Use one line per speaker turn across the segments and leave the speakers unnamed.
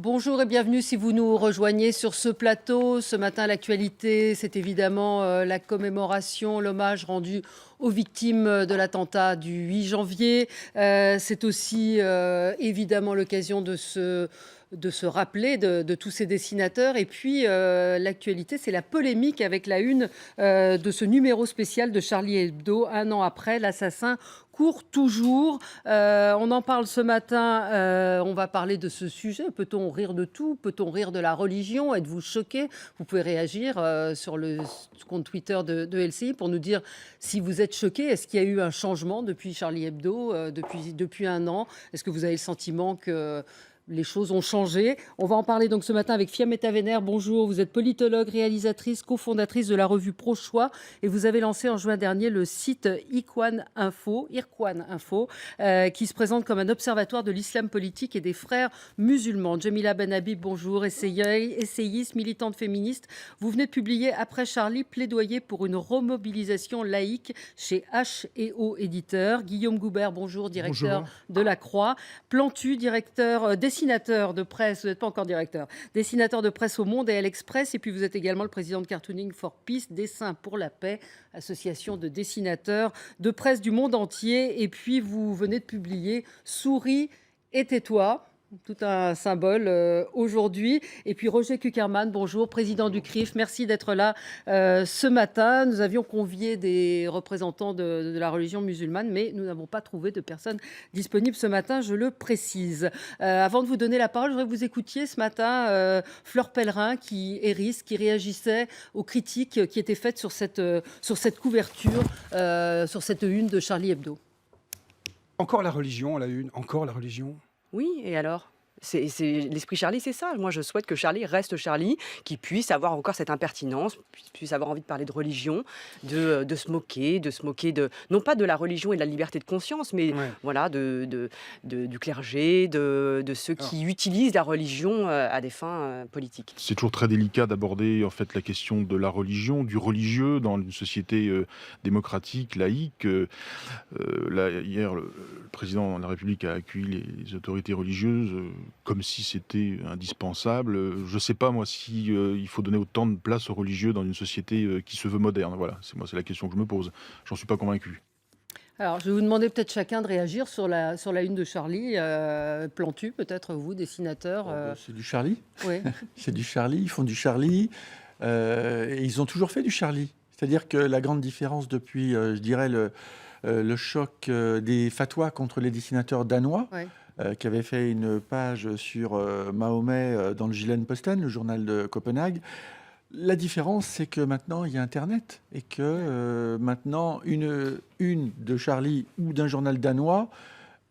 Bonjour et bienvenue si vous nous rejoignez sur ce plateau. Ce matin, l'actualité, c'est évidemment la commémoration, l'hommage rendu aux victimes de l'attentat du 8 janvier. C'est aussi évidemment l'occasion de se rappeler de tous ces dessinateurs. Et puis, l'actualité, c'est la polémique avec la une de ce numéro spécial de Charlie Hebdo. Un an après, l'assassin court toujours. On en parle ce matin. On va parler de ce sujet. Peut-on rire de tout? Peut-on rire de la religion? Êtes-vous choqué? Vous pouvez réagir sur le compte Twitter de LCI pour nous dire si vous êtes choqué. Est-ce qu'il y a eu un changement depuis Charlie Hebdo, depuis un an? Est-ce que vous avez le sentiment que les choses ont changé? On va en parler donc ce matin avec Fiametta Wener. Bonjour, vous êtes politologue, réalisatrice, cofondatrice de la revue Pro-Choix et vous avez lancé en juin dernier le site Irkwan Info, qui se présente comme un observatoire de l'islam politique et des frères musulmans. Jamila Benhabib, bonjour, essayiste, militante féministe. Vous venez de publier après Charlie, plaidoyer pour une remobilisation laïque chez H&O Éditeur. Guillaume Goubert, bonjour, directeur de La Croix. Plantu, dessinateur de presse, vous n'êtes pas encore directeur, dessinateur de presse au Monde et à l'Express, et puis vous êtes également le président de Cartooning for Peace, Dessin pour la paix, association de dessinateurs de presse du monde entier, et puis vous venez de publier Souris et tais-toi. Tout un symbole aujourd'hui. Et puis Roger Kuckerman, bonjour, président du CRIF. Merci d'être là ce matin. Nous avions convié des représentants de la religion musulmane, mais nous n'avons pas trouvé de personnes disponibles ce matin, je le précise. Avant de vous donner la parole, je voudrais que vous écoutiez ce matin Fleur Pellerin qui réagissait aux critiques qui étaient faites sur cette couverture, sur cette une de Charlie Hebdo.
Encore la religion à la une, encore la religion.
Oui, et alors? L'esprit Charlie, c'est ça. Moi, je souhaite que Charlie reste Charlie, qu'il puisse avoir encore cette impertinence, puisse avoir envie de parler de religion, de se moquer non pas de la religion et de la liberté de conscience, mais voilà, du clergé, de ceux qui utilisent la religion à des fins politiques.
C'est toujours très délicat d'aborder en fait la question de la religion, du religieux dans une société démocratique, laïque. Hier, le président de la République a accueilli les autorités religieuses comme si c'était indispensable. Je ne sais pas, moi, si il faut donner autant de place aux religieux dans une société qui se veut moderne. Voilà, c'est la question que je me pose. J'en suis pas convaincu.
Alors, je vais vous demander peut-être chacun de réagir sur la une de Charlie. Plantu, peut-être vous, dessinateur.
C'est du Charlie.
Oui.
C'est du Charlie. Ils font du Charlie. Et ils ont toujours fait du Charlie. C'est-à-dire que la grande différence depuis, je dirais, le choc des fatwas contre les dessinateurs danois, qui avait fait une page sur Mahomet dans le Jyllands-Posten, le journal de Copenhague. La différence, c'est que maintenant, il y a Internet et que maintenant, une de Charlie ou d'un journal danois,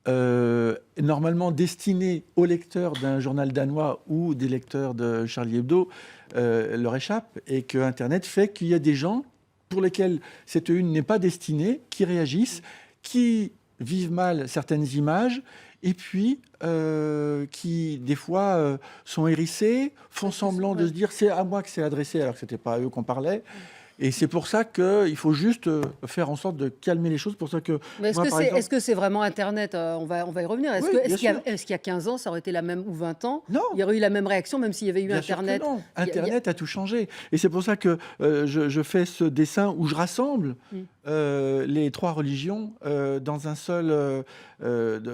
normalement destinée aux lecteurs d'un journal danois ou des lecteurs de Charlie Hebdo, leur échappe, et que Internet fait qu'il y a des gens pour lesquels cette une n'est pas destinée, qui réagissent, qui vivent mal certaines images, et puis qui, des fois, sont hérissés, font semblant de se dire « c'est à moi que c'est adressé », alors que ce n'était pas à eux qu'on parlait. Et c'est pour ça qu'il faut juste faire en sorte de calmer les choses. Pour ça que
mais est-ce que c'est vraiment Internet? On va y revenir. Est-ce qu'il y a 15 ans, ça aurait été la même, ou 20 ans?
Non.
Il y aurait eu la même réaction, même s'il y avait eu Internet?
Non. Internet a tout changé. Et c'est pour ça que je fais ce dessin où je rassemble les trois religions dans un seul,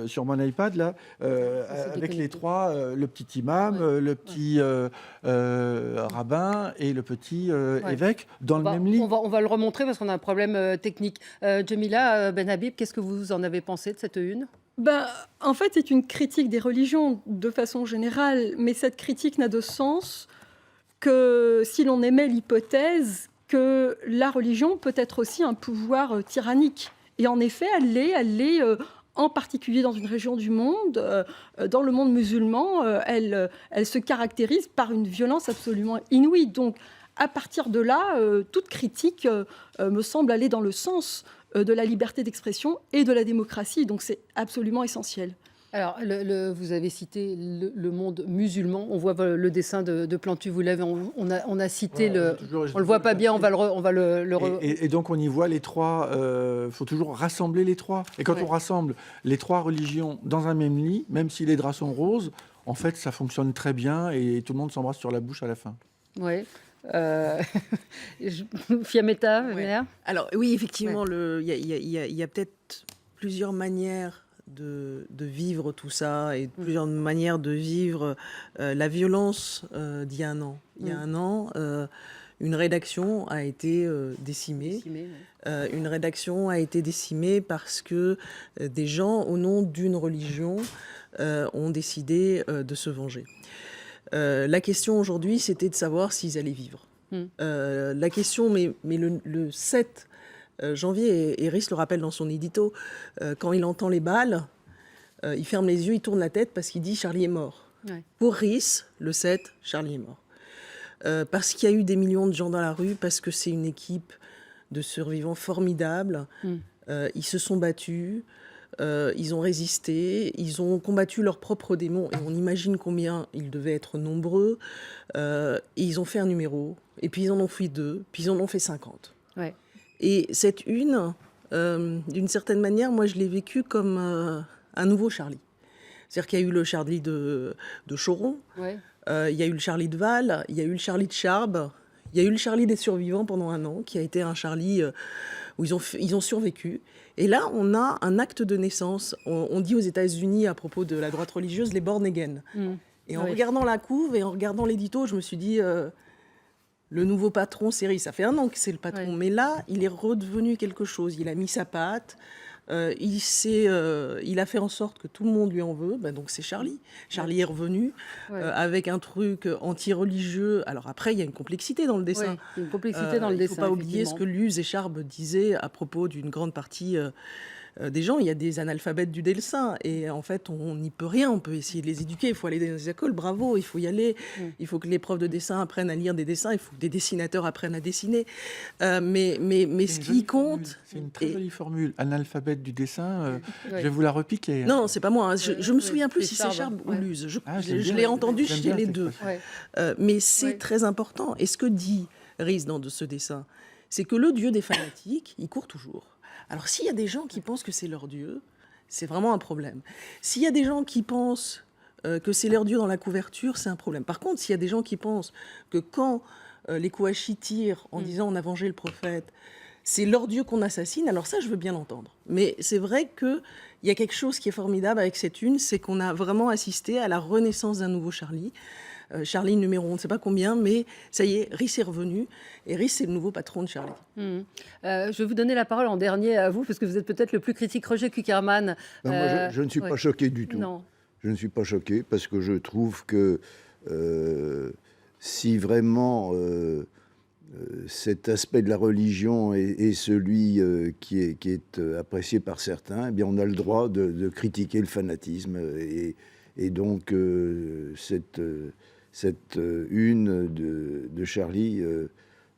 sur mon iPad, là, avec les trois, le petit imam, le petit rabbin et le petit évêque, dans le même lit.
On va le remontrer parce qu'on a un problème technique. Jamila Benhabib, qu'est-ce que vous en avez pensé de cette une?
En fait, c'est une critique des religions de façon générale, mais cette critique n'a de sens que si l'on émet l'hypothèse que la religion peut être aussi un pouvoir tyrannique. Et en effet, elle l'est en particulier dans une région du monde, dans le monde musulman, elle se caractérise par une violence absolument inouïe. Donc, à partir de là, toute critique me semble aller dans le sens de la liberté d'expression et de la démocratie. Donc c'est absolument essentiel.
Alors, vous avez cité le monde musulman. On voit le dessin de Plantu, vous l'avez. On a cité on le voit pas bien. On va le.
Et donc on y voit les trois. Faut toujours rassembler les trois. Et quand on rassemble les trois religions dans un même lit, même si les draps sont roses, en fait, ça fonctionne très bien et tout le monde s'embrasse sur la bouche à la fin.
Oui. Fiametta,
Ouais.
Léa.
Alors oui, effectivement, il y a peut-être plusieurs manières de vivre tout ça et plusieurs manières de vivre la violence d'il y a un an. Il y a un an, une rédaction a été décimée.
Décimé, ouais.
Une rédaction a été décimée parce que des gens, au nom d'une religion, ont décidé de se venger. La question aujourd'hui, c'était de savoir s'ils allaient vivre. La question, mais le 7 janvier, et Rhys le rappelle dans son édito, quand il entend les balles, il ferme les yeux, il tourne la tête parce qu'il dit « Charlie est mort
Ouais. ».
Pour Rhys, le 7, Charlie est mort. Parce qu'il y a eu des millions de gens dans la rue, parce que c'est une équipe de survivants formidables. Ils se sont battus, ils ont résisté, ils ont combattu leurs propres démons, et on imagine combien ils devaient être nombreux. Et ils ont fait un numéro, et puis ils en ont fait 2, puis ils en ont fait 50.
Ouais.
Et cette une, d'une certaine manière, moi je l'ai vécu comme un nouveau Charlie. C'est-à-dire qu'il y a eu le Charlie de Choron,
Ouais.
il y a eu le Charlie de Val, il y a eu le Charlie de Charbes, il y a eu le Charlie des survivants pendant un an, qui a été un Charlie où ils ont survécu. Et là, on a un acte de naissance. On dit aux États-Unis, à propos de la droite religieuse, les born again. Et en
Oui.
regardant la couve et en regardant l'édito, je me suis dit, le nouveau patron, c'est Rhys. Ça fait un an que c'est le patron.
Ouais.
Mais là, il est redevenu quelque chose. Il a mis sa patte. Il a fait en sorte que tout le monde lui en veut. Ben donc c'est Charlie. Charlie est revenu
Ouais.
avec un truc anti-religieux. Alors après, il y a une complexité dans le dessin.
Ouais, une complexité dans le
Il
dessin.
ne faut pas oublier ce
effectivement.
que Luz et Charbes disaient à propos d'une grande partie des gens. Il y a des analphabètes du dessin et en fait, on n'y peut rien. On peut essayer de les éduquer. Il faut aller dans les écoles, bravo, il faut y aller. Il faut que les profs de dessin apprennent à lire des dessins. Il faut que des dessinateurs apprennent à dessiner. Mais ce qui compte...
C'est une très
et-
jolie formule. Analphabète du dessin, je
Ouais.
vais vous la repiquer.
Non, c'est pas moi. Hein. Je me
Ouais,
souviens plus
c'est
si c'est
Charbes,
Charbes ou
ouais.
Luz. Je
j'aime bien,
l'ai entendu
j'aime
chez
bien
les
cette
deux.
expression.
Ouais.
Mais c'est
Ouais.
très important. Et ce que dit Rhys dans ce dessin, c'est que le dieu des fanatiques, il court toujours. Alors s'il y a des gens qui pensent que c'est leur dieu, c'est vraiment un problème. S'il y a des gens qui pensent que c'est leur dieu dans la couverture, c'est un problème. Par contre, s'il y a des gens qui pensent que quand les Kouachis tirent en disant on a vengé le prophète, c'est leur dieu qu'on assassine, alors ça, je veux bien l'entendre. Mais c'est vrai qu'il y a quelque chose qui est formidable avec cette une, c'est qu'on a vraiment assisté à la renaissance d'un nouveau Charlie. Charlie numéro on ne sait pas combien, mais ça y est, Rhys est revenu, et Rhys c'est le nouveau patron de Charlie.
Je vais vous donner la parole en dernier à vous, parce que vous êtes peut-être le plus critique. Roger Kuckerman.
Non, moi, je ne suis
ouais.
pas choqué du tout.
Non.
Je ne suis pas choqué parce que je trouve que si vraiment cet aspect de la religion est celui qui est apprécié par certains, eh bien on a le droit de critiquer le fanatisme. Et donc cette une de Charlie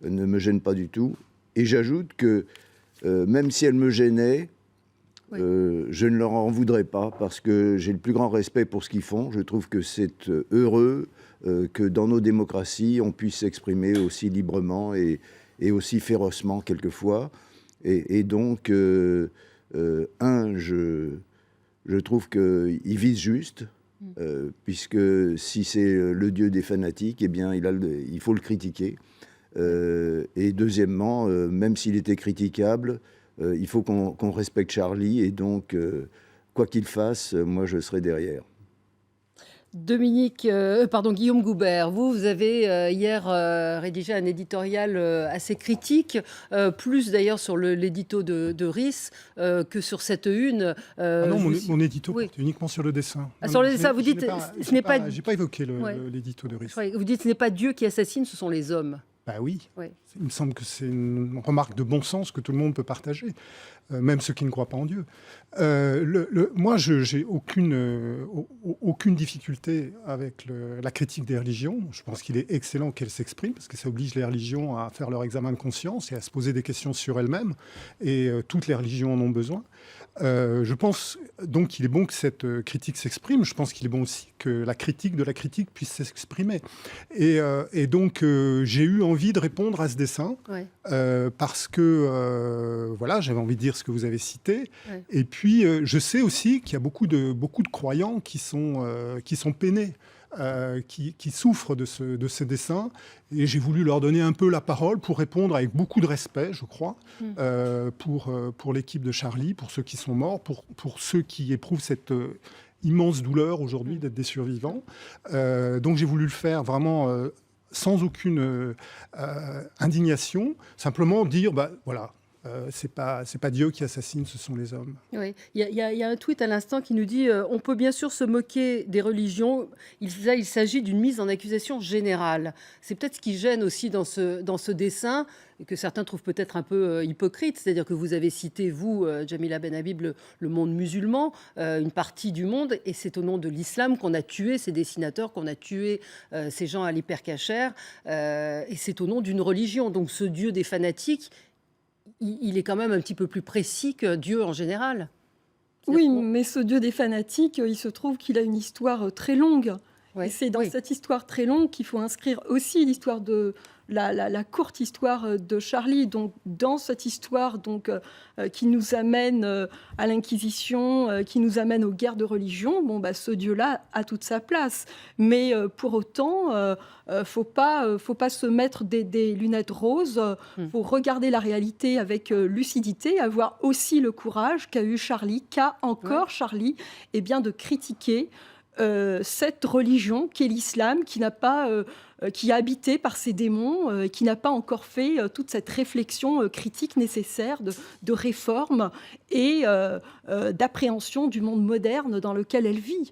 ne me gêne pas du tout. Et j'ajoute que même si elle me gênait,
Oui.
je ne leur en voudrais pas parce que j'ai le plus grand respect pour ce qu'ils font. Je trouve que c'est heureux que dans nos démocraties, on puisse s'exprimer aussi librement et aussi férocement quelquefois. Et donc, je trouve qu'ils visent juste, puisque si c'est le dieu des fanatiques, eh bien, il faut le critiquer. Et deuxièmement, même s'il était critiquable, il faut qu'on respecte Charlie, et donc, quoi qu'il fasse, moi, je serai derrière.
Guillaume Goubert, vous avez hier rédigé un éditorial assez critique, plus d'ailleurs sur l'édito de Rhys que sur cette une.
Ah non, mon édito
oui.
porte uniquement sur le dessin.
Ah,
Non,
sur
non,
le dessin, vous dites, ce n'est pas...
J'ai pas évoqué
Ouais.
l'édito de Rhys.
Vous dites ce n'est pas Dieu qui assassine, ce sont les hommes.
Bah oui.
Oui.
Il me semble que c'est une remarque de bon sens que tout le monde peut partager, même ceux qui ne croient pas en Dieu. Moi, j'ai aucune difficulté avec la critique des religions. Je pense qu'il est excellent qu'elles s'expriment, parce que ça oblige les religions à faire leur examen de conscience et à se poser des questions sur elles-mêmes. Et toutes les religions en ont besoin. Je pense donc qu'il est bon que cette critique s'exprime. Je pense qu'il est bon aussi que la critique de la critique puisse s'exprimer. Et donc, j'ai eu envie de répondre à ce dessin
Ouais.
parce que, voilà, j'avais envie de dire ce que vous avez cité.
Ouais.
Et puis, je sais aussi qu'il y a beaucoup de croyants qui sont peinés. Qui souffrent de ces dessins. Et j'ai voulu leur donner un peu la parole pour répondre avec beaucoup de respect, je crois, pour l'équipe de Charlie, pour ceux qui sont morts, pour ceux qui éprouvent cette immense douleur aujourd'hui d'être des survivants. Donc j'ai voulu le faire vraiment sans aucune indignation, simplement dire, voilà, c'est pas Dieu qui assassine, ce sont les hommes.
Oui. Il y a un tweet à l'instant qui nous dit on peut bien sûr se moquer des religions. Il s'agit d'une mise en accusation générale. C'est peut-être ce qui gêne aussi dans ce dessin, et que certains trouvent peut-être un peu hypocrite. C'est-à-dire que vous avez cité, vous, Jamila Benhabib, le monde musulman, une partie du monde, et c'est au nom de l'islam qu'on a tué ces dessinateurs, qu'on a tué ces gens à l'hypercacher, et c'est au nom d'une religion. Donc ce Dieu des fanatiques, il est quand même un petit peu plus précis que Dieu en général.
Oui, mais ce Dieu des fanatiques, il se trouve qu'il a une histoire très longue.
Ouais.
Et c'est dans
Oui.
cette histoire très longue qu'il faut inscrire aussi l'histoire de la courte histoire de Charlie. Donc, dans cette histoire qui nous amène à l'Inquisition, qui nous amène aux guerres de religion, ce Dieu-là a toute sa place. Mais pour autant, faut pas se mettre des lunettes roses. Faut regarder la réalité avec lucidité, avoir aussi le courage qu'a eu Charlie, qu'a encore Charlie, de critiquer cette religion qu'est l'islam, qui est habitée par ces démons, qui n'a pas encore fait toute cette réflexion critique nécessaire de réforme et d'appréhension du monde moderne dans lequel elle vit.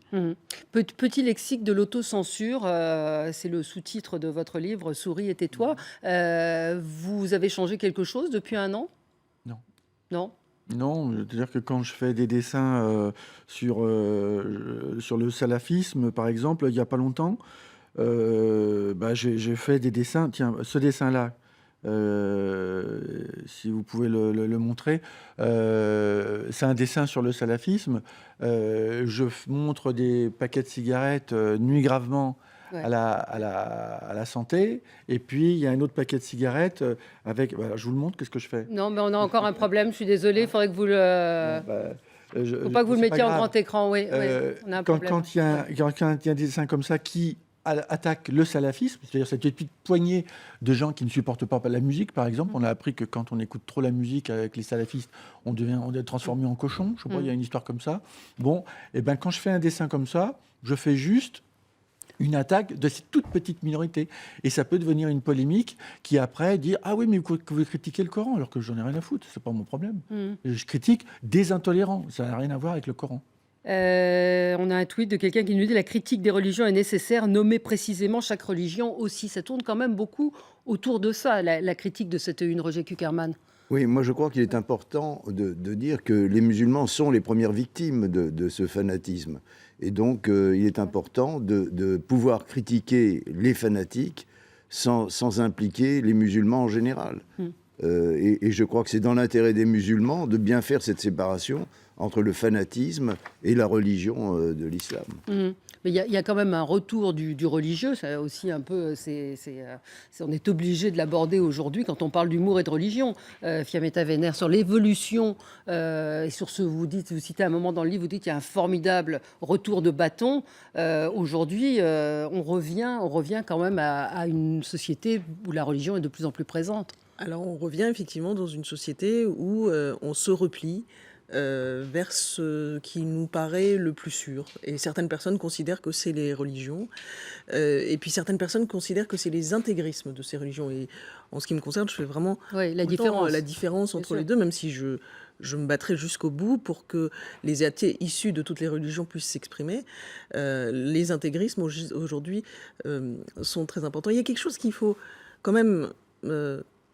Petit lexique de l'autocensure, c'est le sous-titre de votre livre « Souris et tais-toi ». Vous avez changé quelque chose depuis un an ?
Non.
Non ?
Non, c'est-à-dire que quand je fais des dessins sur le salafisme, par exemple, il n'y a pas longtemps, j'ai fait des dessins. Tiens, ce dessin-là, si vous pouvez le montrer, c'est un dessin sur le salafisme. Je montre des paquets de cigarettes nuit gravement à la santé. Et puis, il y a un autre paquet de cigarettes avec... Voilà, je vous le montre, qu'est-ce que je fais?
Non, mais on a encore un problème, je suis désolée, il faudrait que vous le... Faut pas que vous le
c'est
mettiez en
grave.
grand écran, oui. On a un problème.
Quand il y a des dessins comme ça qui attaquent le salafisme, c'est-à-dire cette petite poignée de gens qui ne supportent pas la musique, par exemple. On a appris que quand on écoute trop la musique avec les salafistes, on est transformé en cochon. Je sais pas, il y a une histoire comme ça. Bon, et ben quand je fais un dessin comme ça, je fais juste une attaque de cette toute petite minorité. Et ça peut devenir une polémique qui après dit « Ah oui, mais vous critiquez le Coran », alors que j'en ai rien à foutre, c'est pas mon problème. Je critique des intolérants, ça n'a rien à voir avec le Coran.
On a un tweet de quelqu'un qui nous dit « La critique des religions est nécessaire, nommer précisément chaque religion aussi ». Ça tourne quand même beaucoup autour de ça, la critique de cette une, Roger Kuckerman.
Oui, moi je crois qu'il est important de dire que les musulmans sont les premières victimes de ce fanatisme. Et donc il est important de pouvoir critiquer les fanatiques sans impliquer les musulmans en général. Et je crois que c'est dans l'intérêt des musulmans de bien faire cette séparation entre le fanatisme et la religion de l'islam.
Mais il y a quand même un retour du religieux, ça aussi un peu, on est obligé de l'aborder aujourd'hui quand on parle d'humour et de religion. Fiammetta Wener, sur l'évolution, et sur ce, vous citez un moment dans le livre, vous dites qu'il y a un formidable retour de bâton. Aujourd'hui, on revient quand même à une société où la religion est de plus en plus présente.
Alors on revient effectivement dans une société où on se replie vers ce qui nous paraît le plus sûr. Et certaines personnes considèrent que c'est les religions, et puis certaines personnes considèrent que c'est les intégrismes de ces religions. Et en ce qui me concerne, je fais vraiment
la
différence entre les deux, même si je me battrai jusqu'au bout pour que les athées issus de toutes les religions puissent s'exprimer. Les intégrismes aujourd'hui sont très importants. Il y a quelque chose qu'il faut quand même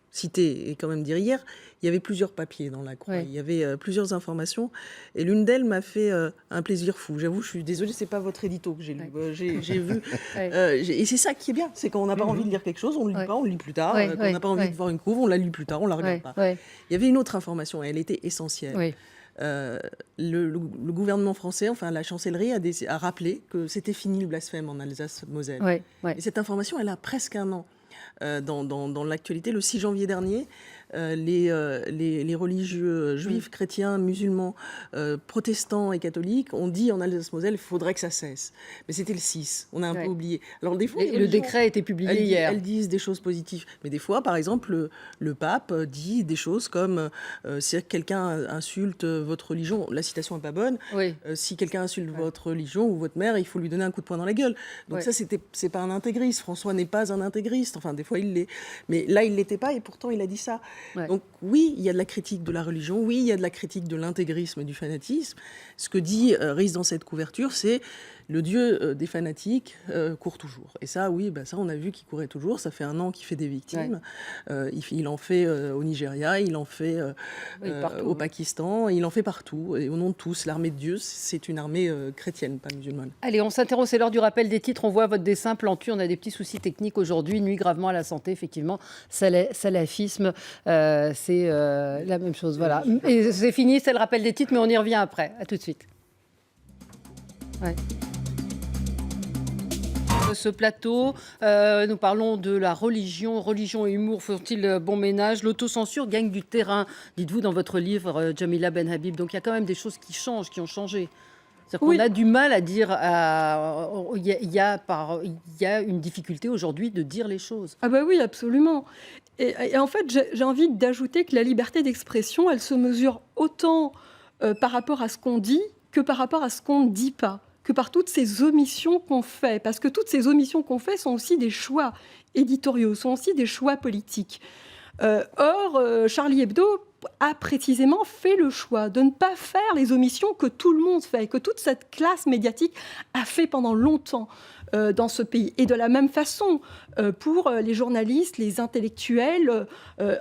citer et quand même dire. Hier, il y avait plusieurs papiers dans la Croix, il y avait plusieurs informations, et l'une d'elles m'a fait un plaisir fou. J'avoue, je suis désolée, c'est pas votre édito que j'ai lu. J'ai vu, et c'est ça qui est bien, c'est qu'on n'a pas envie de lire quelque chose, on ne le lit pas, on le lit plus tard. Quand on n'a pas envie de voir une couve, on la lit plus tard, on la regarde pas. Il y avait une autre information, et elle était essentielle. le gouvernement français, enfin la chancellerie, a rappelé que c'était fini le blasphème en Alsace-Moselle.
Ouais, ouais.
Et cette information, elle a presque un an. Dans l'actualité, le 6 janvier dernier, les religieux juifs, chrétiens, musulmans, protestants et catholiques ont dit en Alsace-Moselle il faudrait que ça cesse. Mais c'était le 6, on a un peu oublié. Alors des fois,
Et le décret a été publié hier.
Elles disent des choses positives. Mais des fois, par exemple, le pape dit des choses comme si quelqu'un insulte votre religion, la citation n'est pas bonne,
Oui.
si quelqu'un insulte votre religion ou votre mère, il faut lui donner un coup de poing dans la gueule. Donc ça, c'est pas un intégriste. François n'est pas un intégriste. Enfin, des fois, il l'est. Mais là, il l'était pas et pourtant, il a dit ça.
Ouais.
Donc oui, il y a de la critique de la religion, oui, il y a de la critique de l'intégrisme et du fanatisme. Ce que dit Riz dans cette couverture, c'est le dieu des fanatiques court toujours. Et ça, oui, ça on a vu qu'il courait toujours. Ça fait un an qu'il fait des victimes. Il en fait au Nigeria, il en fait
partout,
au Pakistan, il en fait partout. Et au nom de tous, l'armée de Dieu, c'est une armée chrétienne, pas musulmane.
Allez, on s'interrompt, c'est l'heure du rappel des titres. On voit votre dessin plantu, on a des petits soucis techniques aujourd'hui. Nuit gravement à la santé, effectivement. Salafisme, c'est la même chose. Voilà. Et c'est fini, c'est le rappel des titres, mais on y revient après. À tout de suite. Ouais. Ce plateau, nous parlons de la religion. Religion et humour font-ils bon ménage? L'autocensure gagne du terrain, dites-vous dans votre livre, Jamila Benhabib. Donc il y a quand même des choses qui changent, qui ont changé. C'est-à-dire qu'on a du mal à dire. Il y a une difficulté aujourd'hui de dire les choses.
Ah bah oui, absolument. Et en fait, j'ai envie d'ajouter que la liberté d'expression, elle se mesure autant par rapport à ce qu'on dit que par rapport à ce qu'on ne dit pas, que par toutes ces omissions qu'on fait. Parce que toutes ces omissions qu'on fait sont aussi des choix éditoriaux, sont aussi des choix politiques. Or, Charlie Hebdo a précisément fait le choix de ne pas faire les omissions que tout le monde fait, que toute cette classe médiatique a fait pendant longtemps dans ce pays. Et de la même façon, pour les journalistes, les intellectuels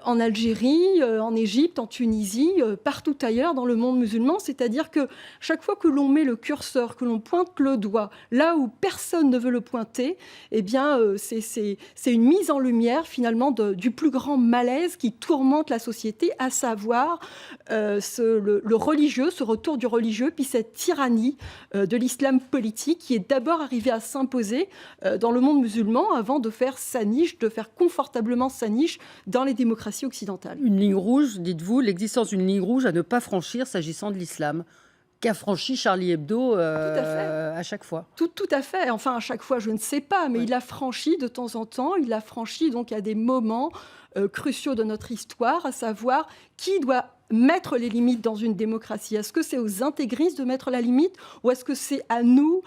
en Algérie, en Égypte, en Tunisie, partout ailleurs dans le monde musulman. C'est-à-dire que chaque fois que l'on met le curseur, que l'on pointe le doigt là où personne ne veut le pointer, eh bien, c'est une mise en lumière finalement du plus grand malaise qui tourmente la société, à savoir le religieux, ce retour du religieux, puis cette tyrannie de l'islam politique qui est d'abord arrivée à s'imposer dans le monde musulman avant de faire sa niche, de faire confortablement sa niche dans les démocraties occidentales.
Une ligne rouge, dites-vous, l'existence d'une ligne rouge à ne pas franchir s'agissant de l'islam, qu'a franchi Charlie Hebdo à chaque fois.
Tout à fait. Enfin, à chaque fois, je ne sais pas, mais il a franchi de temps en temps, il a franchi donc à des moments cruciaux de notre histoire, à savoir qui doit mettre les limites dans une démocratie. Est-ce que c'est aux intégristes de mettre la limite ou est-ce que c'est à nous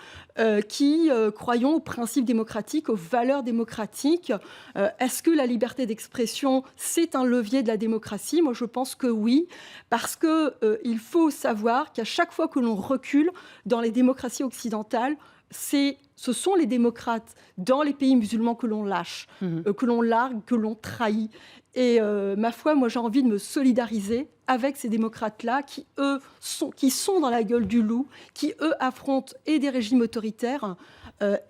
qui croyons aux principes démocratiques, aux valeurs démocratiques? Est-ce que la liberté d'expression, c'est un levier de la démocratie? Moi, je pense que oui, parce qu'il faut savoir qu'à chaque fois que l'on recule dans les démocraties occidentales, ce sont les démocrates dans les pays musulmans que l'on lâche, que l'on largue, que l'on trahit. Et ma foi, moi j'ai envie de me solidariser avec ces démocrates-là qui sont dans la gueule du loup, qui eux affrontent et des régimes autoritaires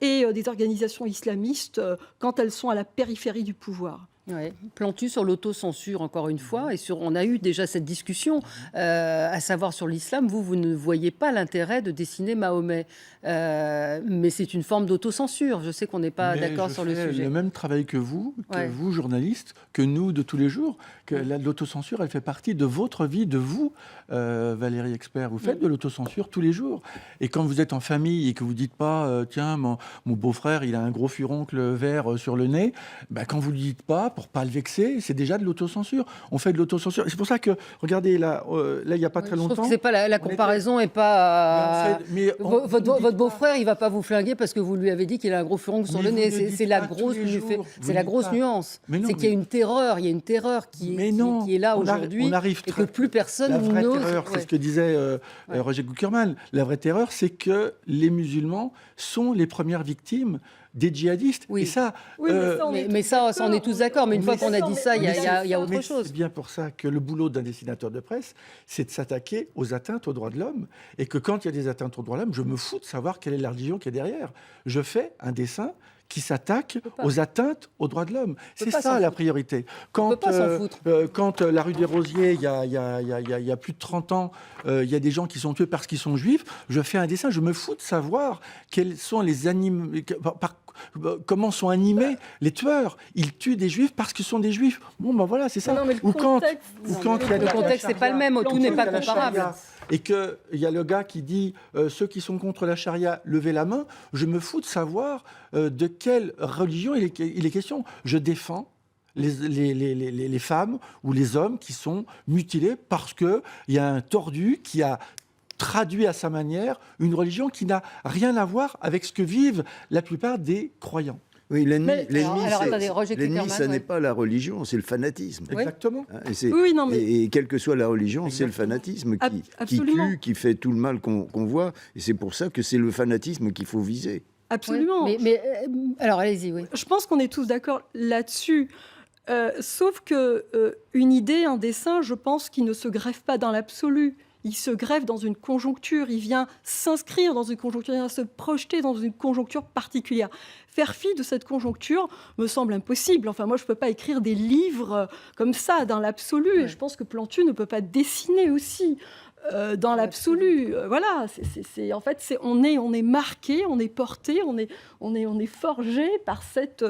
et des organisations islamistes quand elles sont à la périphérie du pouvoir.
Ouais. Plantu sur l'autocensure, encore une fois, et on a eu déjà cette discussion, à savoir sur l'islam, vous ne voyez pas l'intérêt de dessiner Mahomet, mais c'est une forme d'autocensure. Je sais qu'on n'est pas d'accord sur le sujet.
Le même travail que vous, journalistes, que nous de tous les jours, que l'autocensure, elle fait partie de votre vie, de vous, Valérie Expert. Vous faites de l'autocensure tous les jours. Et quand vous êtes en famille et que vous dites pas, tiens, mon beau-frère, il a un gros furoncle vert sur le nez, quand vous ne le dites pas, pour pas le vexer, c'est déjà de l'autocensure. On fait de l'autocensure. C'est pour ça que, regardez, là, il n'y a pas très longtemps...
Je trouve que c'est pas la comparaison n'est pas... Votre beau-frère, il ne va pas vous flinguer parce que vous lui avez dit qu'il a un gros furoncle sur le nez. C'est la grosse nuance. C'est qu'il y a une terreur. Il y a une terreur qui est là aujourd'hui et que plus personne n'ose...
La vraie terreur, c'est ce que disait Roger Guckerman. La vraie terreur, c'est que les musulmans sont les premières victimes des djihadistes.
Oui.
Et ça,
mais ça, on est tous d'accord. Mais une fois qu'on a dit ça, il y a autre chose.
C'est bien pour ça que le boulot d'un dessinateur de presse, c'est de s'attaquer aux atteintes aux droits de l'homme. Et que quand il y a des atteintes aux droits de l'homme, je me fous de savoir quelle est la religion qui est derrière. Je fais un dessin qui s'attaque
pas.
aux atteintes aux droits de l'homme. C'est
pas s'en
ça la
foutre.
priorité.
peut pas s'en foutre.
Quand la rue des Rosiers, il y a plus de 30 ans, il y a des gens qui sont tués parce qu'ils sont juifs, je fais un dessin, je me fous de savoir quels sont les comment sont animés les tueurs. Ils tuent des juifs parce qu'ils sont des juifs. Bon, ben voilà, c'est ça.
Non, mais le
Ou quand
contexte-
il y a
Le contexte n'est pas le même, tout n'est pas
la
comparable.
charia, et qu'il y a le gars qui dit ceux qui sont contre la charia, levez la main, je me fous de savoir de quelle religion il est question. Je défends les femmes ou les hommes qui sont mutilés parce qu'il y a un tordu qui a traduit à sa manière une religion qui n'a rien à voir avec ce que vivent la plupart des croyants.
Oui, l'ennemi,
alors, attendez, Roger Klitterman,
ça
ouais.
n'est pas la religion, c'est le fanatisme.
Oui.
Exactement.
Hein, et,
Oui, non, mais-
et quelle que soit la religion, c'est le fanatisme qui
Absolument.
tue, qui fait tout le mal qu'on voit. Et c'est pour ça que c'est le fanatisme qu'il faut viser.
Absolument.
Alors, allez-y, oui.
Je pense qu'on est tous d'accord là-dessus. Sauf que une idée, un dessin, je pense qu'il ne se greffe pas dans l'absolu. Il se greffe dans une conjoncture, il vient s'inscrire dans une conjoncture, il vient se projeter dans une conjoncture particulière. Faire fi de cette conjoncture me semble impossible. Enfin, moi, je ne peux pas écrire des livres comme ça, dans l'absolu. Et je pense que Plantu ne peut pas dessiner aussi. Dans l'absolu, voilà, en fait, on est marqué, on est porté, on est forgé par cette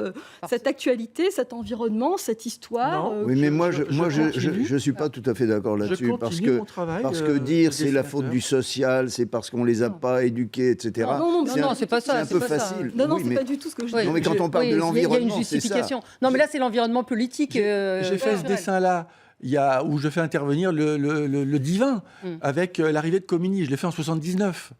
actualité, cet environnement, cette histoire.
Non.
Oui, mais moi, je
continue.
ne suis pas tout à fait d'accord là-dessus. Parce
continue mon travail,
que dire c'est la
dessinateur.
faute du social, c'est parce qu'on ne les a pas éduqués, etc.
Non,
c'est pas ça.
C'est un peu
pas ça.
facile.
Non,
Oui,
c'est
mais-
pas du tout ce que je
Oui.
dis.
Non, mais quand on parle de
il y a une
l'environnement, c'est ça.
justification. Non, mais là, c'est l'environnement politique.
J'ai fait ce dessin-là où je fais intervenir le divin avec l'arrivée de Comini. Je l'ai fait en 79.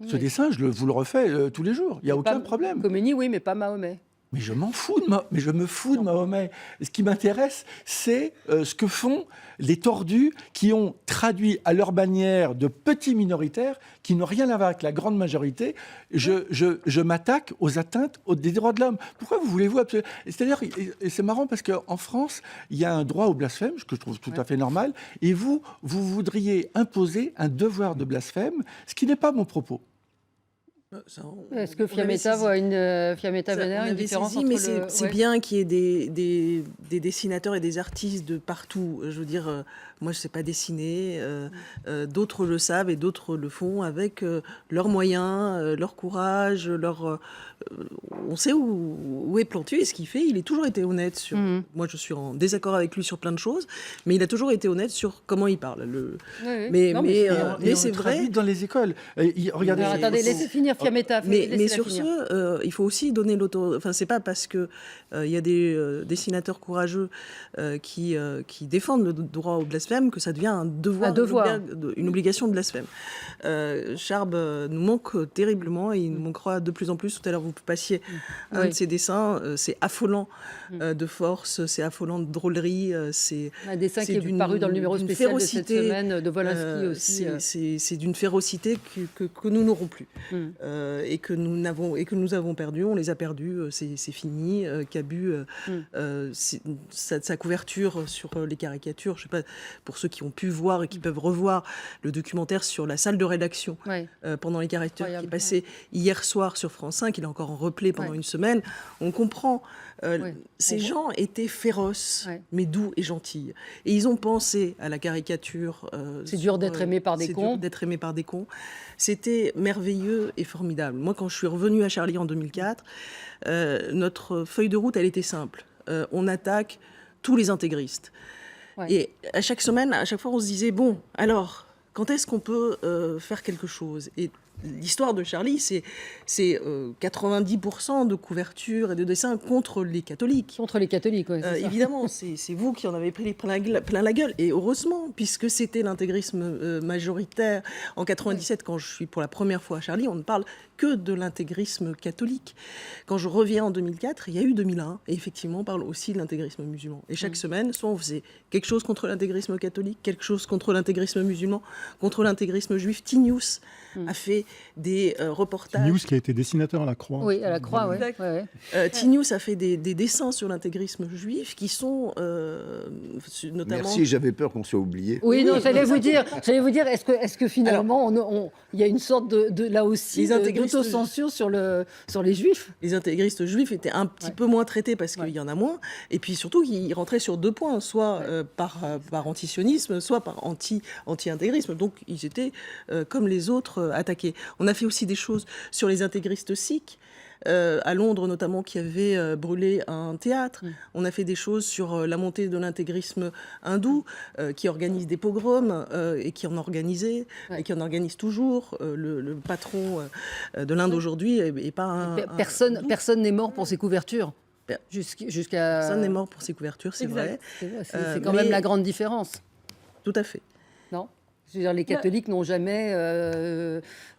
Ce
Oui.
dessin, vous le refais tous les jours. Il n'y a aucun problème.
Khomeini, oui, mais pas Mahomet.
Mais je m'en fous mais je me fous de Mahomet. Ce qui m'intéresse, c'est ce que font les tordus qui ont traduit à leur manière de petits minoritaires qui n'ont rien à voir avec la grande majorité. Je m'attaque aux atteintes des droits de l'homme. Pourquoi vous voulez-vous absolument... C'est-à-dire, et c'est marrant parce qu'en France, il y a un droit au blamphème, ce que je trouve tout à fait normal, et vous voudriez imposer un devoir de blasphème, ce qui n'est pas mon propos.
Est-ce que Fiammetta voit Fiammetta vénère une différence entre
mais
le...
c'est
ouais.
bien qu'il y ait des dessinateurs et des artistes de partout. Je veux dire, moi, je ne sais pas dessiner. D'autres le savent et d'autres le font avec leurs moyens, leur courage, on sait où est Plantu et ce qu'il fait. Il a toujours été honnête sur... Moi, je suis en désaccord avec lui sur plein de choses, mais il a toujours été honnête sur comment il parle.
Oui.
Mais
Non,
Et
mais
on
c'est
le traduit
vrai.
dans les écoles. Regardez,
Alors, attendez, laissez finir Fiammetta.
Mais sur ce, il faut aussi donner Enfin, c'est pas parce que il y a des dessinateurs courageux qui défendent le droit au blasphème que ça devient un devoir. Une obligation de blasphème. Charb nous manque terriblement et il nous manquera de plus en plus. Tout à l'heure, vous passiez un de ses dessins. C'est affolant de force, c'est affolant de drôlerie. C'est
un dessin qui est
d'une-
paru dans le numéro
d'une
spécial de cette
férocité,
semaine de Wolinski aussi.
C'est d'une férocité que nous n'aurons plus et que nous avons perdu. On les a perdus, c'est fini. Cabu, sa couverture sur les caricatures, je sais pas, pour ceux qui ont pu voir et qui peuvent revoir le documentaire sur la salle de rédaction pendant les caricatures qui est passé hier soir sur France 5, il est encore en replay pendant une semaine, on comprend. Ces gens étaient féroces, mais doux et gentils. Et ils ont pensé à la caricature.
C'est dur d'être aimé par des cons.
C'est dur d'être aimé par des cons. C'était merveilleux et formidable. Moi, quand je suis revenue à Charlie en 2004, notre feuille de route, elle était simple. On attaque tous les intégristes. Et à chaque semaine, à chaque fois, on se disait, bon, alors, quand est-ce qu'on peut faire quelque chose ? Et l'histoire de Charlie, c'est 90% de couverture et de dessin contre les catholiques.
Contre les catholiques, oui.
Évidemment, c'est vous qui en avez pris plein la gueule. Et heureusement, puisque c'était l'intégrisme majoritaire. En 97, quand je suis pour la première fois à Charlie, on ne parle que de l'intégrisme catholique. Quand je reviens en 2004, il y a eu 2001. Et effectivement, on parle aussi de l'intégrisme musulman. Et chaque semaine, soit on faisait quelque chose contre l'intégrisme catholique, quelque chose contre l'intégrisme musulman, contre l'intégrisme juif. Tinius a fait des reportages.
News qui a été dessinateur à la Croix.
Oui, à la Croix, oui.
Exact.
Ouais.
T-News a fait des dessins sur l'intégrisme juif qui sont notamment...
Merci, j'avais peur qu'on soit oublié.
Oui, non, j'allais vous dire, est-ce que finalement, il y a une sorte de là aussi,
Les intégristes-
d'autocensure sur les Juifs?
Les intégristes juifs étaient un petit peu moins traités parce qu'il y en a moins. Et puis surtout, ils rentraient sur deux points, soit par antisionisme, soit par anti-intégrisme. Donc ils étaient, comme les autres, attaqués. On a fait aussi des choses sur les intégristes sikhs. À Londres notamment, qui avait brûlé un théâtre. On a fait des choses sur la montée de l'intégrisme hindou, qui organise des pogroms et qui en organisait, et qui en organise toujours. Le patron de l'Inde aujourd'hui est pas un...
Personne n'est mort pour ces couvertures. Jusqu'à...
Personne n'est mort pour ses couvertures, c'est vrai.
C'est quand même la grande différence.
Tout à fait.
Non ? Je veux dire, les catholiques n'ont jamais...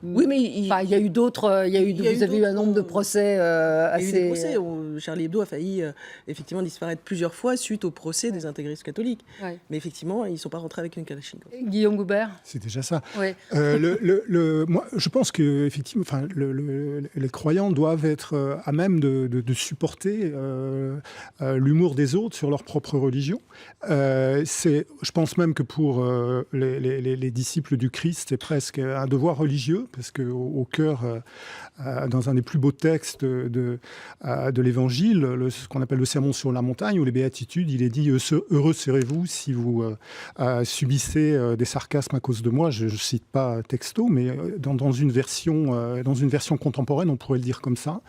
Oui, mais
il y a eu d'autres... Vous avez eu un nombre de procès
Il y a eu des
assez...
procès. Charlie Hebdo a failli effectivement disparaître plusieurs fois suite au procès des intégristes catholiques.
Ouais.
Mais effectivement, ils ne sont pas rentrés avec une Kalachnikov.
Guillaume Goubert ?
C'est déjà ça.
Oui.
Moi, je pense que effectivement, les croyants doivent être à même de supporter l'humour des autres sur leur propre religion. Je pense même que pour les disciples du Christ, c'est presque un devoir religieux, parce qu'au cœur, dans un des plus beaux textes de l'Évangile, ce qu'on appelle le Sermon sur la montagne, ou les Béatitudes, il est dit « Heureux serez-vous si vous subissez des sarcasmes à cause de moi ». Je ne cite pas texto, mais dans une version contemporaine, on pourrait le dire comme ça.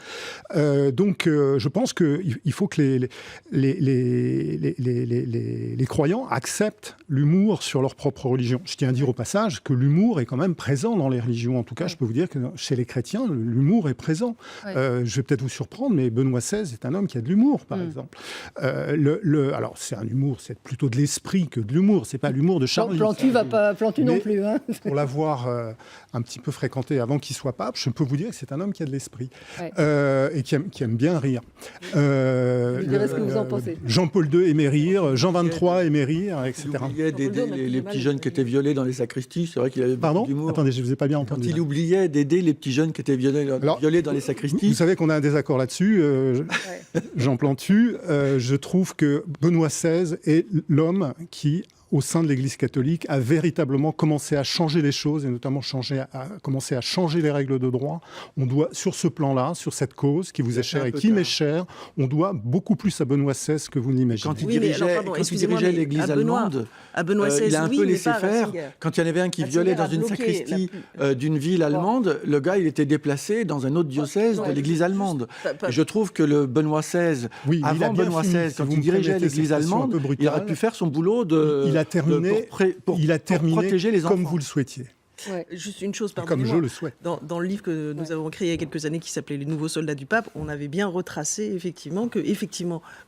Donc, je pense qu'il faut que les croyants acceptent l'humour sur leur propre religion. Je tiens à dire au passage que l'humour est quand même présent dans les religions. En tout cas, je peux vous dire que chez les chrétiens, l'humour est présent. Je vais peut-être vous surprendre, mais Benoît XVI est un homme qui a de l'humour, par exemple. Alors, c'est un humour, c'est plutôt de l'esprit que de l'humour. C'est pas l'humour de Charlie.
Plantu non plus. Hein.
Pour l'avoir un petit peu fréquenté avant qu'il soit pape, je peux vous dire que c'est un homme qui a de l'esprit et qui aime bien rire.
Vous direz ce que vous en pensez.
Jean-Paul II aimait rire, Jean XXIII aimait rire, etc.
Il oubliait d'aider les petits jeunes qui étaient violés dans les sacristies. C'est vrai qu'il avait beaucoup d'humour.
Attendez, je ne vous ai pas bien entendu.
Quand il oubliait d'aider les petits jeunes qui étaient violés dans les sacristies.
Vous savez qu'on a un désaccord là-dessus. Jean Plantu, je trouve que Benoît XVI est l'homme qui, au sein de l'Église catholique, a véritablement commencé à changer les choses, et notamment commencé à changer les règles de droit. On doit, sur ce plan-là, sur cette cause qui vous est chère et qui m'est chère, on doit beaucoup plus à Benoît XVI que vous n'imaginez.
Quand il dirigeait l'Église allemande, il a un peu laissé faire. Quand il y en avait un qui violait dans une sacristie d'une ville allemande, le gars, il était déplacé dans un autre diocèse de l'Église allemande. Et je trouve que le Benoît XVI, avant Benoît XVI, quand il dirigeait l'Église allemande, il aurait pu faire son boulot
Il a terminé
protéger les enfants.
comme vous le souhaitiez.
Juste une chose,
comme je le souhaite.
Dans le livre que nous avons créé il y a quelques années qui s'appelait « Les nouveaux soldats du pape », on avait bien retracé effectivement que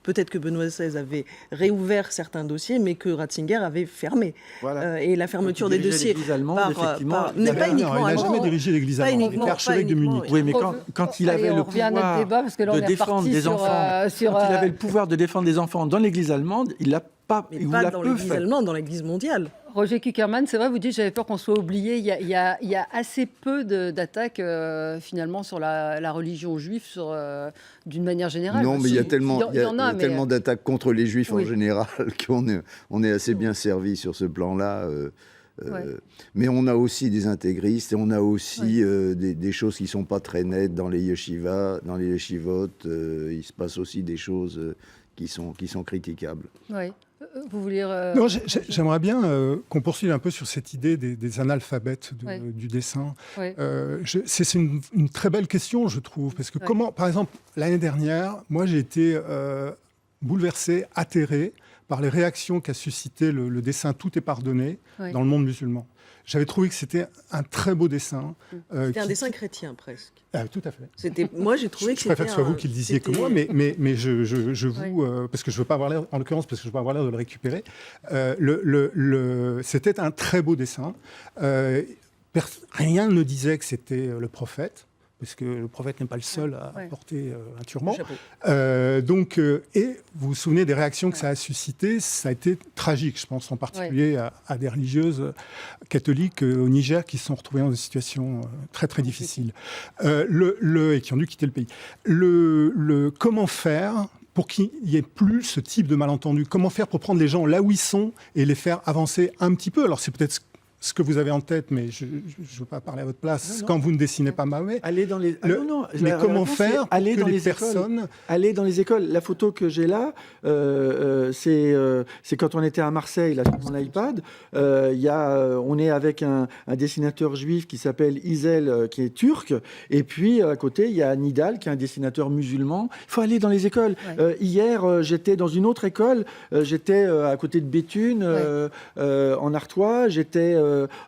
peut-être que Benoît XVI avait réouvert certains dossiers, mais que Ratzinger avait fermé. Voilà. Et la fermeture des dossiers
n'est
pas uniquement
il n'a jamais dirigé l'Église allemande. Il était archevêque de Munich.
Oui, mais quand il avait le pouvoir de défendre des enfants dans l'Église allemande, il l'a pas.
Mais pas dans l'Église allemande, dans l'Église mondiale.
Roger Kuckerman, c'est vrai, vous dites, j'avais peur qu'on soit oublié. Il y a assez peu d'attaques finalement sur la religion juive d'une manière générale.
Non, mais il y a tellement d'attaques contre les juifs en général qu'on est assez bien servi sur ce plan-là. Mais on a aussi des intégristes et on a aussi des choses qui ne sont pas très nettes dans les yeshivas, dans les yeshivot. Il se passe aussi des choses qui sont critiquables.
Oui. Vous voulez...
Non, j'aimerais bien qu'on poursuive un peu sur cette idée des analphabètes du dessin. C'est une très belle question, je trouve, parce que par exemple, l'année dernière, moi j'ai été bouleversé, atterré par les réactions qu'a suscité le dessin « Tout est pardonné » dans le monde musulman. J'avais trouvé que c'était un très beau dessin.
C'était un dessin chrétien, presque.
Ah, tout à fait.
Moi, j'ai trouvé que c'était...
Je préfère que ce soit vous qui le disiez que moi, mais je vous... parce que je ne veux pas avoir l'air, en l'occurrence, parce que je ne veux pas avoir l'air de le récupérer. C'était un très beau dessin. Rien ne disait que c'était le prophète, parce que le prophète n'est pas le seul à
Ouais.
porter un turban.
Chapeau.
Et vous vous souvenez des réactions que ça a suscité. Ça a été tragique, je pense en particulier à des religieuses catholiques au Niger qui se sont retrouvées dans une situation très très difficile et qui ont dû quitter le pays. Comment faire pour qu'il n'y ait plus ce type de malentendu? Comment faire pour prendre les gens là où ils sont et les faire avancer un petit peu? Alors c'est peut-être ce que vous avez en tête, mais je ne veux pas parler à votre place,
Non.
quand vous ne dessinez pas Mahomet.
Aller dans les...
Mais
La
comment
réponse, c'est
faire pour
aller
que
dans
les
les écoles.
personnes...
Aller dans les écoles. La photo que j'ai là, c'est quand on était à Marseille, là, sur mon iPad. On est avec un dessinateur juif qui s'appelle Izel, qui est turc. Et puis, à côté, il y a Nidal, qui est un dessinateur musulman. Il faut aller dans les écoles.
Ouais.
Hier, j'étais dans une autre école. J'étais à côté de Béthune, en Artois. J'étais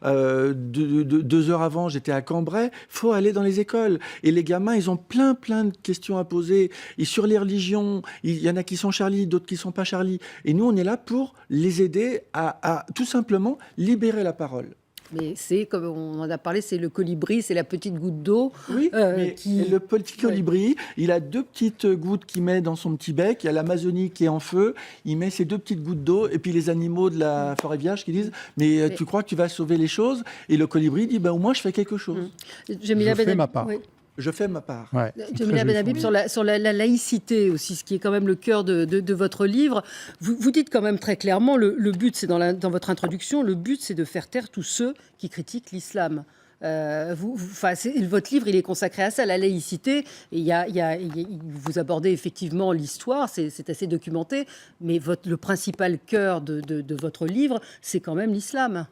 2 heures avant, j'étais à Cambrai. Il faut aller dans les écoles. Et les gamins, ils ont plein de questions à poser. Et sur les religions, il y en a qui sont Charlie, d'autres qui sont pas Charlie. Et nous, on est là pour les aider à tout simplement libérer la parole.
Mais c'est, comme on en a parlé, c'est le colibri, c'est la petite goutte d'eau.
Oui, mais
qui-
et le petit colibri, il a 2 petites gouttes qu'il met dans son petit bec. Il y a l'Amazonie qui est en feu. Il met ces 2 petites gouttes d'eau. Et puis les animaux de la forêt vierge qui disent « Mais tu crois que tu vas sauver les choses ?» Et le colibri dit « Au moins, je fais quelque chose.
Jamila
Je fais
Ben
ma
Habib,
part.
oui.
Je fais ma part. »
Ouais, c'est très
Jamila Ben
joli
Habib,
formulé.
sur la laïcité aussi, ce qui est quand même le cœur de votre livre. Vous dites quand même très clairement, le but, c'est dans votre introduction, le but, c'est de faire taire tous ceux qui critiquent l'islam. Votre livre, il est consacré à ça, la laïcité. Et vous abordez effectivement l'histoire, c'est assez documenté, mais le principal cœur de votre livre, c'est quand même l'islam.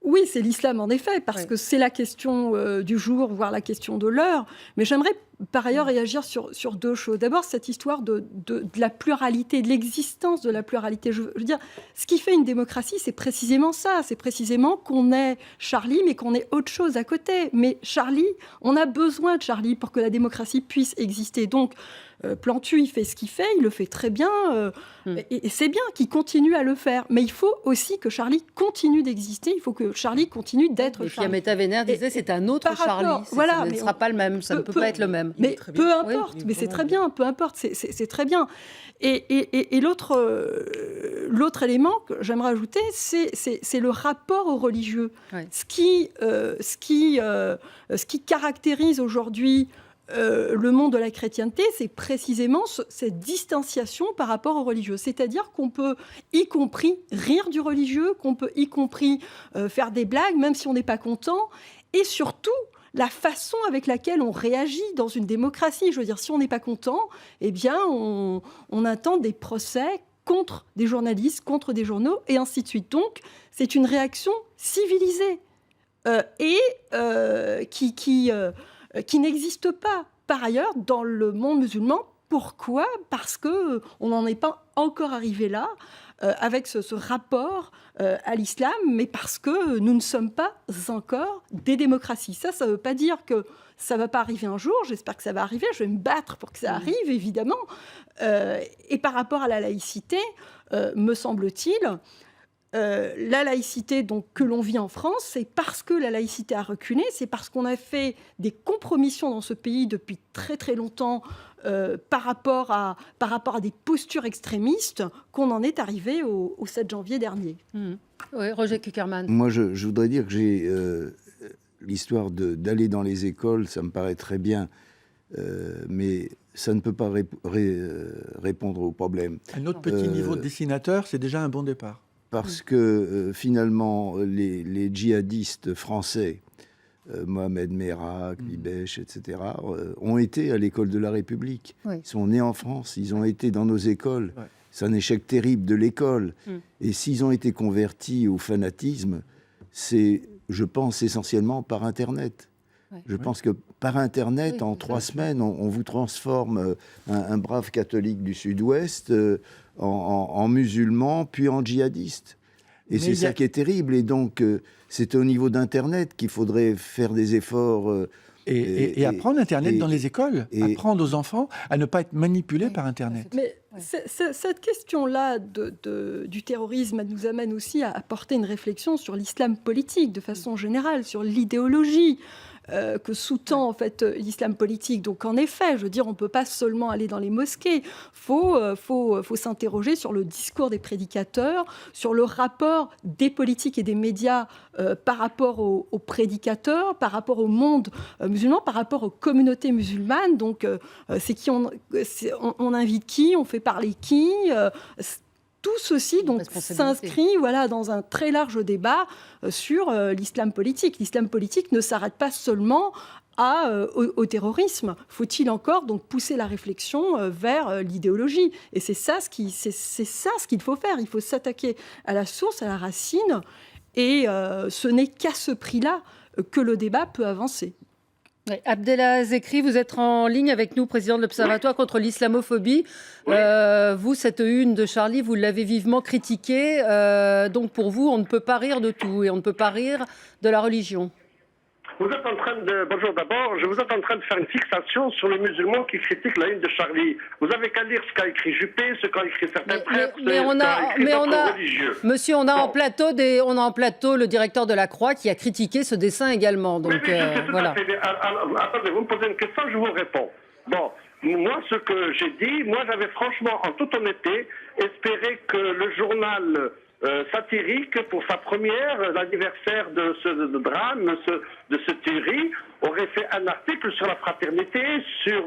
Oui, c'est l'islam en effet, parce
Ouais.
que c'est la question du jour, voire la question de l'heure. Mais j'aimerais par ailleurs réagir sur 2 choses. D'abord, cette histoire de la pluralité, de l'existence de la pluralité. Je veux dire, ce qui fait une démocratie, c'est précisément ça. C'est précisément qu'on ait Charlie, mais qu'on ait autre chose à côté. Mais Charlie, on a besoin de Charlie pour que la démocratie puisse exister. Donc, Plantu, il fait ce qu'il fait, il le fait très bien, et c'est bien qu'il continue à le faire. Mais il faut aussi que Charlie continue d'exister, il faut que Charlie continue d'être
Et
Charlie.
Fiametta Vénère disait,
Et
c'est un autre
par
Charlie.
rapport-
Ça
voilà,
ne
mais
sera pas le même, ça ne peut
peu-
pas être le même.
Mais
très
peu
bien.
importe,
Oui,
mais c'est
vraiment
très
bien.
bien, peu importe, c'est très bien. Et l'autre élément que j'aimerais ajouter, c'est le rapport au religieux.
Ouais.
Ce qui caractérise aujourd'hui le monde de la chrétienté, c'est précisément cette distanciation par rapport au religieux. C'est-à-dire qu'on peut y compris rire du religieux, qu'on peut y compris faire des blagues, même si on n'est pas content, et surtout la façon avec laquelle on réagit dans une démocratie. Je veux dire, si on n'est pas content, eh bien, on attend des procès contre des journalistes, contre des journaux, et ainsi de suite. Donc, c'est une réaction civilisée qui n'existe pas, par ailleurs, dans le monde musulman. Pourquoi ? Parce qu'on n'en est pas encore arrivé là, avec ce rapport à l'islam, mais parce que nous ne sommes pas encore des démocraties. Ça ne veut pas dire que ça ne va pas arriver un jour. J'espère que ça va arriver. Je vais me battre pour que ça arrive, évidemment. Et par rapport à la laïcité, me semble-t-il, la laïcité donc, que l'on vit en France, c'est parce que la laïcité a reculé, c'est parce qu'on a fait des compromissions dans ce pays depuis très très longtemps par rapport à des postures extrémistes qu'on en est arrivé au 7 janvier dernier.
Oui, Roger Kuckerman.
Moi, je voudrais dire que j'ai l'histoire d'aller dans les écoles, ça me paraît très bien, mais ça ne peut pas répondre au problème.
Un autre petit niveau de dessinateur, c'est déjà un bon départ.
Parce que finalement, les djihadistes français, Mohamed Merah, Libèche, etc., ont été à l'école de la République.
Oui.
Ils sont nés en France, ils ont été dans nos écoles.
Ouais.
C'est un échec terrible de l'école. Et s'ils ont été convertis au fanatisme, c'est, je pense, essentiellement par Internet.
Ouais.
Je pense que par Internet,
Oui,
en
c'est
3
ça.
semaines, on vous transforme un brave catholique du Sud-Ouest en musulman, puis en djihadiste. Et
Mais
c'est
il y a-
ça qui est terrible. Et donc, c'est au niveau d'Internet qu'il faudrait faire des efforts.
Et apprendre Internet
et-
dans les écoles,
et-
apprendre aux enfants à ne pas être manipulés par Internet.
Mais Cette question-là du terrorisme nous amène aussi à porter une réflexion sur l'islam politique de façon générale, sur l'idéologie que sous-tend en fait l'islam politique. Donc en effet, je veux dire, on ne peut pas seulement aller dans les mosquées. Faut s'interroger sur le discours des prédicateurs, sur le rapport des politiques et des médias par rapport aux prédicateurs, par rapport au monde musulman, par rapport aux communautés musulmanes. Donc c'est qui on invite qui, on fait parler qui. Tout ceci donc s'inscrit dans un très large débat sur l'islam politique. L'islam politique ne s'arrête pas seulement au terrorisme. Faut-il encore donc pousser la réflexion vers l'idéologie? Et c'est ça ce qu'il faut faire. Il faut s'attaquer à la source, à la racine. Et ce n'est qu'à ce prix-là que le débat peut avancer.
Oui. Abdellah Zekri, vous êtes en ligne avec nous, président de l'Observatoire contre l'islamophobie. Oui. Vous, cette une de Charlie, vous l'avez vivement critiquée. Donc pour vous, on ne peut pas rire de tout et on ne peut pas rire de la religion.
Vous êtes en train de... Bonjour d'abord, vous êtes en train de faire une fixation sur les musulmans qui critiquent la une de Charlie. Vous avez qu'à lire ce qu'a écrit Juppé, ce qu'a écrit certains prêtres, religieux.
Monsieur, on a en plateau le directeur de la Croix qui a critiqué ce dessin également. Donc voilà.
Attendez, vous me posez une question, je vous réponds. Bon, moi, ce que j'ai dit, j'avais franchement, en toute honnêteté, espéré que le journal... satirique pour sa première, l'anniversaire de ce drame, de ce tuerie, aurait fait un article sur la fraternité, sur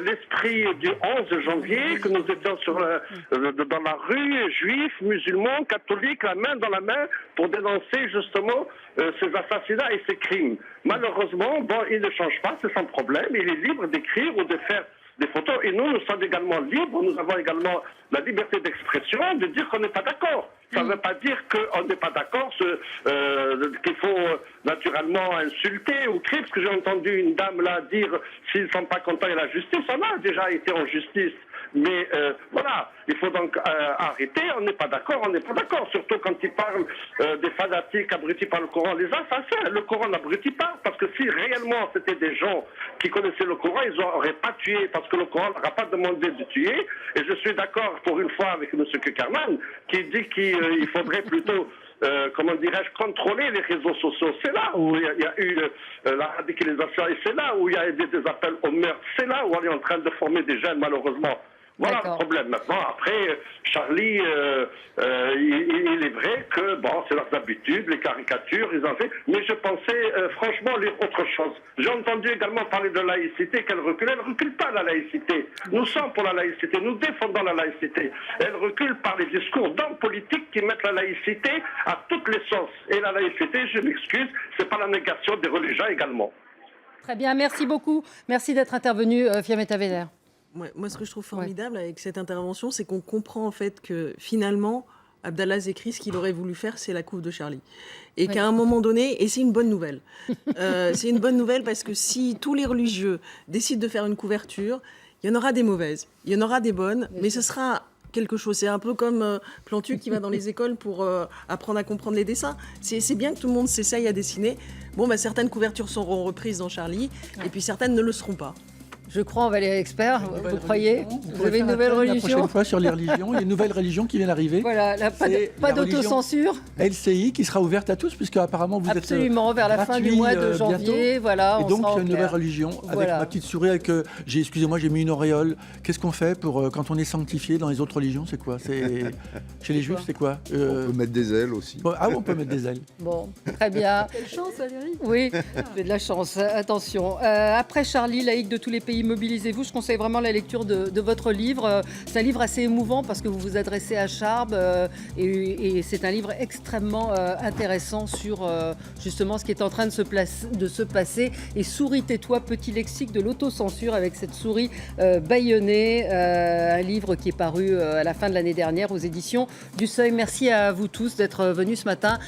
l'esprit du 11 janvier, que nous étions dans la rue, juifs, musulmans, catholiques, la main dans la main, pour dénoncer justement ces assassinats et ces crimes. Malheureusement, il ne change pas, c'est son problème, il est libre d'écrire ou de faire des photos, et nous sommes également libres, nous avons également la liberté d'expression, de dire qu'on n'est pas d'accord. Ça ne veut pas dire qu'on n'est pas d'accord, qu'il faut naturellement insulter ou crier, parce que j'ai entendu une dame là dire s'ils ne sont pas contents de la justice, on a déjà été en justice. Mais voilà, il faut donc arrêter, on n'est pas d'accord, surtout quand ils parlent des fanatiques abrutis par le Coran, les assassins, le Coran n'abrutit pas, parce que si réellement c'était des gens qui connaissaient le Coran, ils n'auraient pas tué, parce que le Coran n'aura pas demandé de tuer, et je suis d'accord pour une fois avec M. Kuckerman, qui dit qu'il faudrait plutôt... comment dirais-je, contrôler les réseaux sociaux. C'est là où il y a eu la radicalisation et c'est là où il y a des appels au meurtre. C'est là où on est en train de former des jeunes, malheureusement. Voilà le problème. Maintenant, après, Charlie, il est vrai que, c'est leurs habitudes, les caricatures, ils en fait. Mais je pensais, franchement, lire autre chose. J'ai entendu également parler de laïcité, qu'elle recule. Elle ne recule pas, la laïcité. Nous sommes pour la laïcité. Nous défendons la laïcité. Elle recule par les discours d'hommes politiques qui mettent la laïcité à toutes les sauces. Et la laïcité, je m'excuse, c'est pas la négation des religions également.
Très bien, merci beaucoup. Merci d'être intervenu, Fiametta Wener.
Moi, ce que je trouve formidable avec cette intervention, c'est qu'on comprend en fait que finalement, Abdallah Zekri, ce qu'il aurait voulu faire, c'est la couve de Charlie. Et qu'à un moment donné, et c'est une bonne nouvelle, c'est une bonne nouvelle parce que si tous les religieux décident de faire une couverture, il y en aura des mauvaises, il y en aura des bonnes, mais ce sera quelque chose. C'est un peu comme Plantu qui va dans les écoles pour apprendre à comprendre les dessins. C'est bien que tout le monde s'essaye à dessiner. Certaines couvertures seront reprises dans Charlie, et puis certaines ne le seront pas.
Je crois en Valérie Expert, vous croyez?
Vous avez une nouvelle religion? La prochaine fois sur les religions, il y a une nouvelle religion qui vient d'arriver.
Voilà, pas d'autocensure.
LCI qui sera ouverte à tous, puisque apparemment vous
absolument, vers la fin du mois de janvier. Voilà,
et donc il y a une nouvelle religion avec ma petite souris. Excusez-moi, j'ai mis une auréole. Qu'est-ce qu'on fait pour quand on est sanctifié dans les autres religions? C'est quoi? Chez les juifs, c'est quoi?
On peut mettre des ailes aussi.
On peut mettre des ailes.
Bon, très bien.
Quelle chance, Valérie.
Oui, j'ai de la chance. Attention. Après Charlie, laïque de tous les pays, mobilisez-vous. Je conseille vraiment la lecture de votre livre. C'est un livre assez émouvant parce que vous vous adressez à Charb et c'est un livre extrêmement intéressant sur justement ce qui est en train de se passer. Et Souris, tais-toi, petit lexique de l'autocensure avec cette souris bâillonnée. Un livre qui est paru à la fin de l'année dernière aux éditions du Seuil. Merci à vous tous d'être venus ce matin.